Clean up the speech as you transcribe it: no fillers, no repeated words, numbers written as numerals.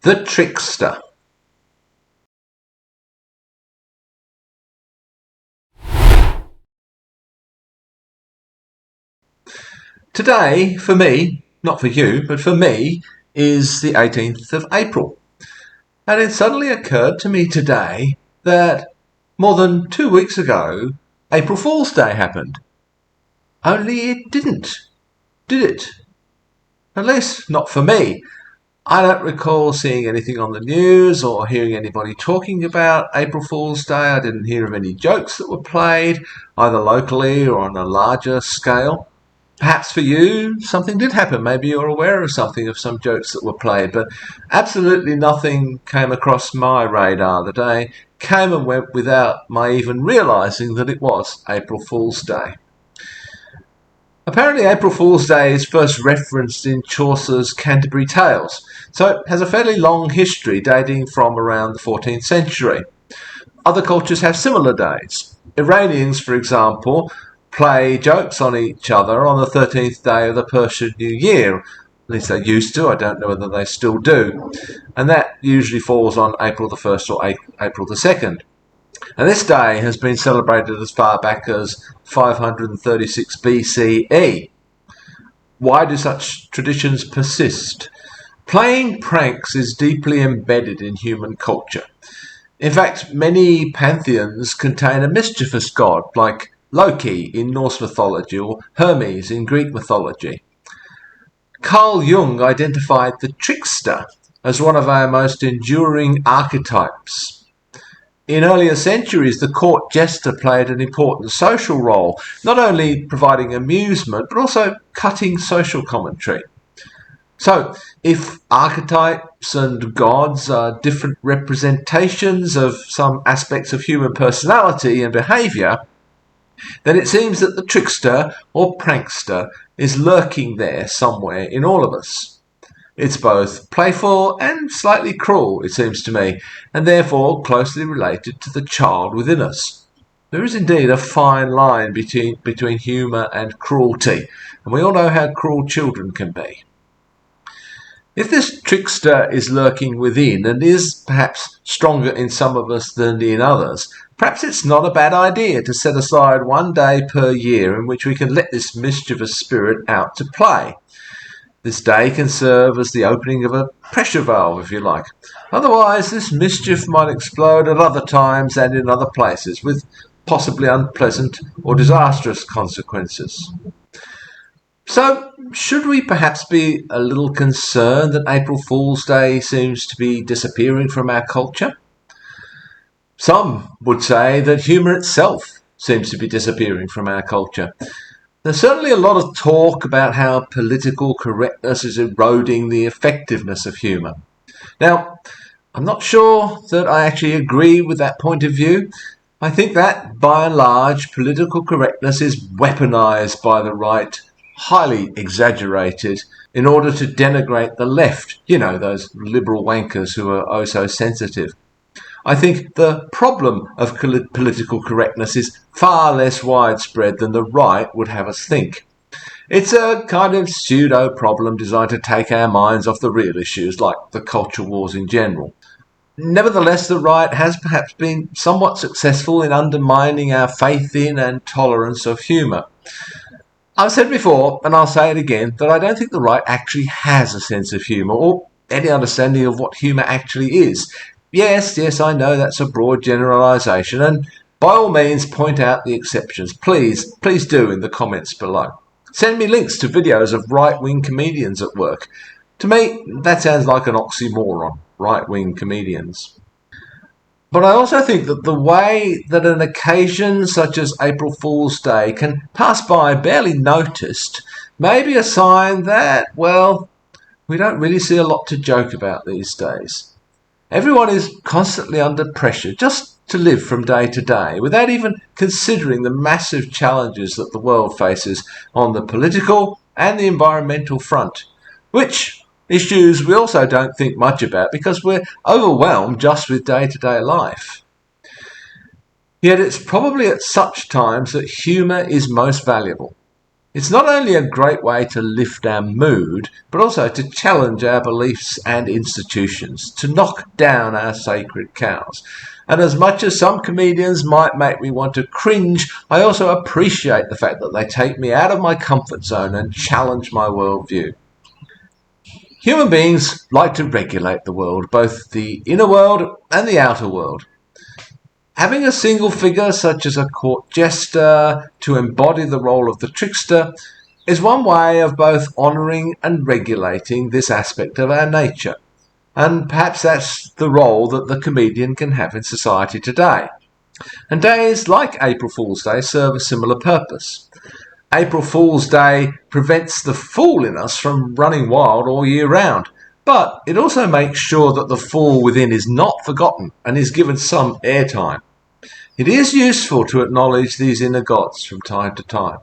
The Trickster. Today, for me, not for you, but for me, is the 18th of April. And it suddenly occurred to me today that more than 2 weeks ago, April Fool's Day happened. Only it didn't, did it? At least not for me. I don't recall seeing anything on the news or hearing anybody talking about April Fool's Day. I didn't hear of any jokes that were played, either locally or on a larger scale. Perhaps for you, something did happen. Maybe you're aware of something, of some jokes that were played, but absolutely nothing came across my radar. The day came and went without my even realising that it was April Fool's Day. Apparently April Fool's Day is first referenced in Chaucer's Canterbury Tales, so it has a fairly long history dating from around the 14th century. Other cultures have similar days. Iranians, for example, play jokes on each other on the 13th day of the Persian New Year. At least they used to. I don't know whether they still do. And that usually falls on April the 1st or April the 2nd. And this day has been celebrated as far back as 536 BCE. Why do such traditions persist? Playing pranks is deeply embedded in human culture. In fact, many pantheons contain a mischievous god, like Loki in Norse mythology or Hermes in Greek mythology. Carl Jung identified the trickster as one of our most enduring archetypes. In earlier centuries, the court jester played an important social role, not only providing amusement, but also cutting social commentary. So, if archetypes and gods are different representations of some aspects of human personality and behaviour, then it seems that the trickster or prankster is lurking there somewhere in all of us. It's both playful and slightly cruel, it seems to me, and therefore closely related to the child within us. There is indeed a fine line between humour and cruelty, and we all know how cruel children can be. If this trickster is lurking within and is perhaps stronger in some of us than in others, perhaps it's not a bad idea to set aside one day per year in which we can let this mischievous spirit out to play. This day can serve as the opening of a pressure valve, if you like. Otherwise, this mischief might explode at other times and in other places, with possibly unpleasant or disastrous consequences. So, should we perhaps be a little concerned that April Fool's Day seems to be disappearing from our culture? Some would say that humour itself seems to be disappearing from our culture. There's certainly a lot of talk about how political correctness is eroding the effectiveness of humour. Now, I'm not sure that I actually agree with that point of view. I think that, by and large, political correctness is weaponised by the right, highly exaggerated, in order to denigrate the left. You know, those liberal wankers who are oh so sensitive. I think the problem of political correctness is far less widespread than the right would have us think. It's a kind of pseudo-problem designed to take our minds off the real issues, like the culture wars in general. Nevertheless, the right has perhaps been somewhat successful in undermining our faith in and tolerance of humour. I've said before, and I'll say it again, that I don't think the right actually has a sense of humour, or any understanding of what humour actually is. Yes, I know that's a broad generalisation, and by all means point out the exceptions. Please do in the comments below. Send me links to videos of right-wing comedians at work. To me, that sounds like an oxymoron, right-wing comedians. But I also think that the way that an occasion such as April Fool's Day can pass by barely noticed may be a sign that, well, we don't really see a lot to joke about these days. Everyone is constantly under pressure just to live from day to day, without even considering the massive challenges that the world faces on the political and the environmental front, which issues we also don't think much about because we're overwhelmed just with day-to-day life. Yet it's probably at such times that humour is most valuable. It's not only a great way to lift our mood, but also to challenge our beliefs and institutions, to knock down our sacred cows. And as much as some comedians might make me want to cringe, I also appreciate the fact that they take me out of my comfort zone and challenge my worldview. Human beings like to regulate the world, both the inner world and the outer world. Having a single figure, such as a court jester, to embody the role of the trickster, is one way of both honouring and regulating this aspect of our nature. And perhaps that's the role that the comedian can have in society today. And days like April Fool's Day serve a similar purpose. April Fool's Day prevents the fool in us from running wild all year round, but it also makes sure that the fool within is not forgotten and is given some airtime. It is useful to acknowledge these inner gods from time to time.